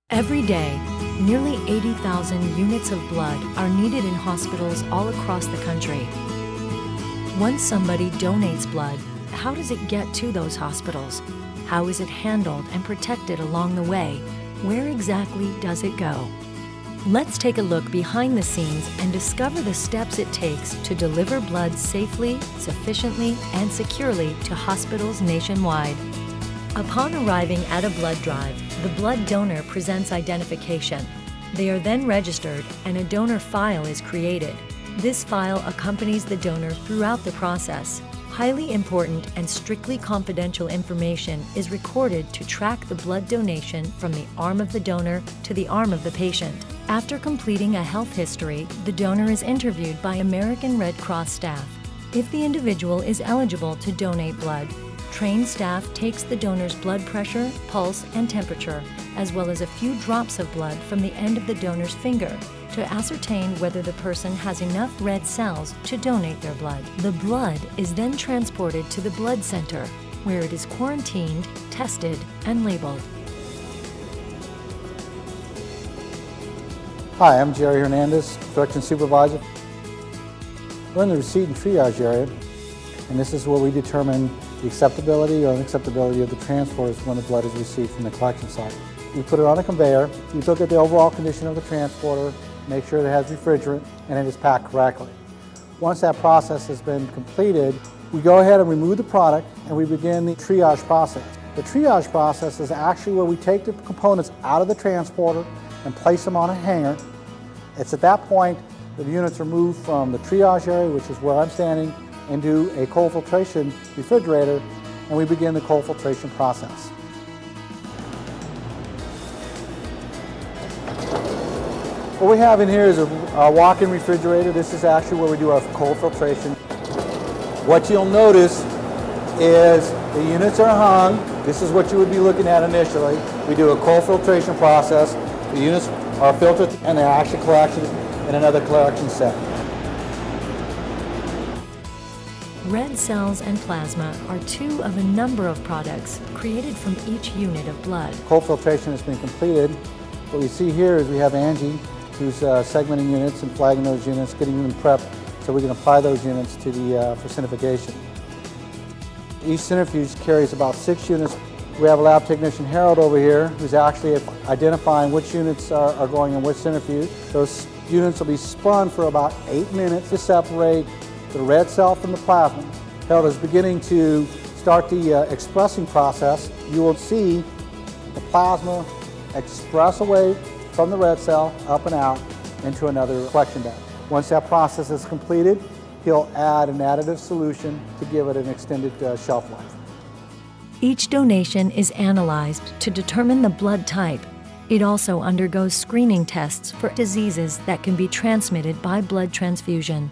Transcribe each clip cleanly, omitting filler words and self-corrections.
Every day, nearly 80,000 units of blood are needed in hospitals all across the country. Once somebody donates blood, how does it get to those hospitals? How is it handled and protected along the way? Where exactly does it go? Let's take a look behind the scenes and discover the steps it takes to deliver blood safely, sufficiently, and securely to hospitals nationwide. Upon arriving at a blood drive, the blood donor presents identification. They are then registered and a donor file is created. This file accompanies the donor throughout the process. Highly important and strictly confidential information is recorded to track the blood donation from the arm of the donor to the arm of the patient. After completing a health history, the donor is interviewed by American Red Cross staff. If the individual is eligible to donate blood, trained staff takes the donor's blood pressure, pulse, and temperature, as well as a few drops of blood from the end of the donor's finger to ascertain whether the person has enough red cells to donate their blood. The blood is then transported to the blood center, where it is quarantined, tested, and labeled. Hi, I'm Jerry Hernandez, Collection Supervisor. We're in the receipt and triage area, and this is where we determine the acceptability or unacceptability of the transporters when the blood is received from the collection site. We put it on a conveyor, we look at the overall condition of the transporter, make sure that it has refrigerant, and it is packed correctly. Once that process has been completed, we go ahead and remove the product and we begin the triage process. The triage process is actually where we take the components out of the transporter and place them on a hanger. It's at that point that the units are moved from the triage area, which is where I'm standing, into a cold filtration refrigerator, and we begin the cold filtration process. What we have in here is a walk-in refrigerator. This is actually where we do our cold filtration. What you'll notice is the units are hung. This is what you would be looking at initially. We do a cold filtration process. The units are filtered and they're actually collected in another collection set. Red cells and plasma are two of a number of products created from each unit of blood. Cold filtration has been completed. What we see here is we have Angie, who's segmenting units and flagging those units, getting them prepped so we can apply those units to for centrifugation. Each centrifuge carries about 6 units. We have a lab technician, Harold, over here, who's actually identifying which units are going in which centrifuge. Those units will be spun for about 8 minutes to separate the red cell from the plasma. Harold is beginning to start the expressing process. You will see the plasma express away from the red cell, up and out, into another collection bag. Once that process is completed, he'll add an additive solution to give it an extended shelf life. Each donation is analyzed to determine the blood type. It also undergoes screening tests for diseases that can be transmitted by blood transfusion.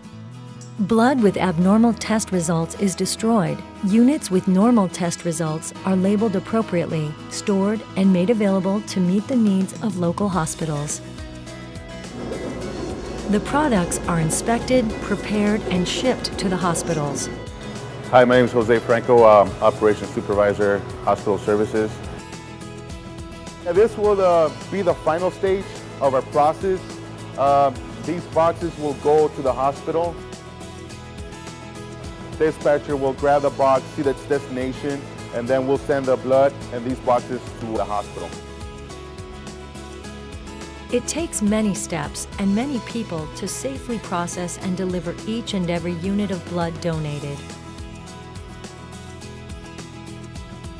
Blood with abnormal test results is destroyed. Units with normal test results are labeled appropriately, stored, and made available to meet the needs of local hospitals. The products are inspected, prepared, and shipped to the hospitals. Hi, my name is Jose Franco, Operations Supervisor, Hospital Services. This will be the final stage of our process. These boxes will go to the hospital. Dispatcher will grab the box, see its destination, and then we'll send the blood and these boxes to the hospital. It takes many steps and many people to safely process and deliver each and every unit of blood donated.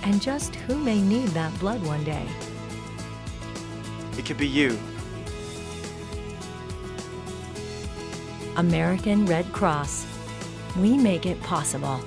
And just who may need that blood one day? It could be you. American Red Cross. We make it possible.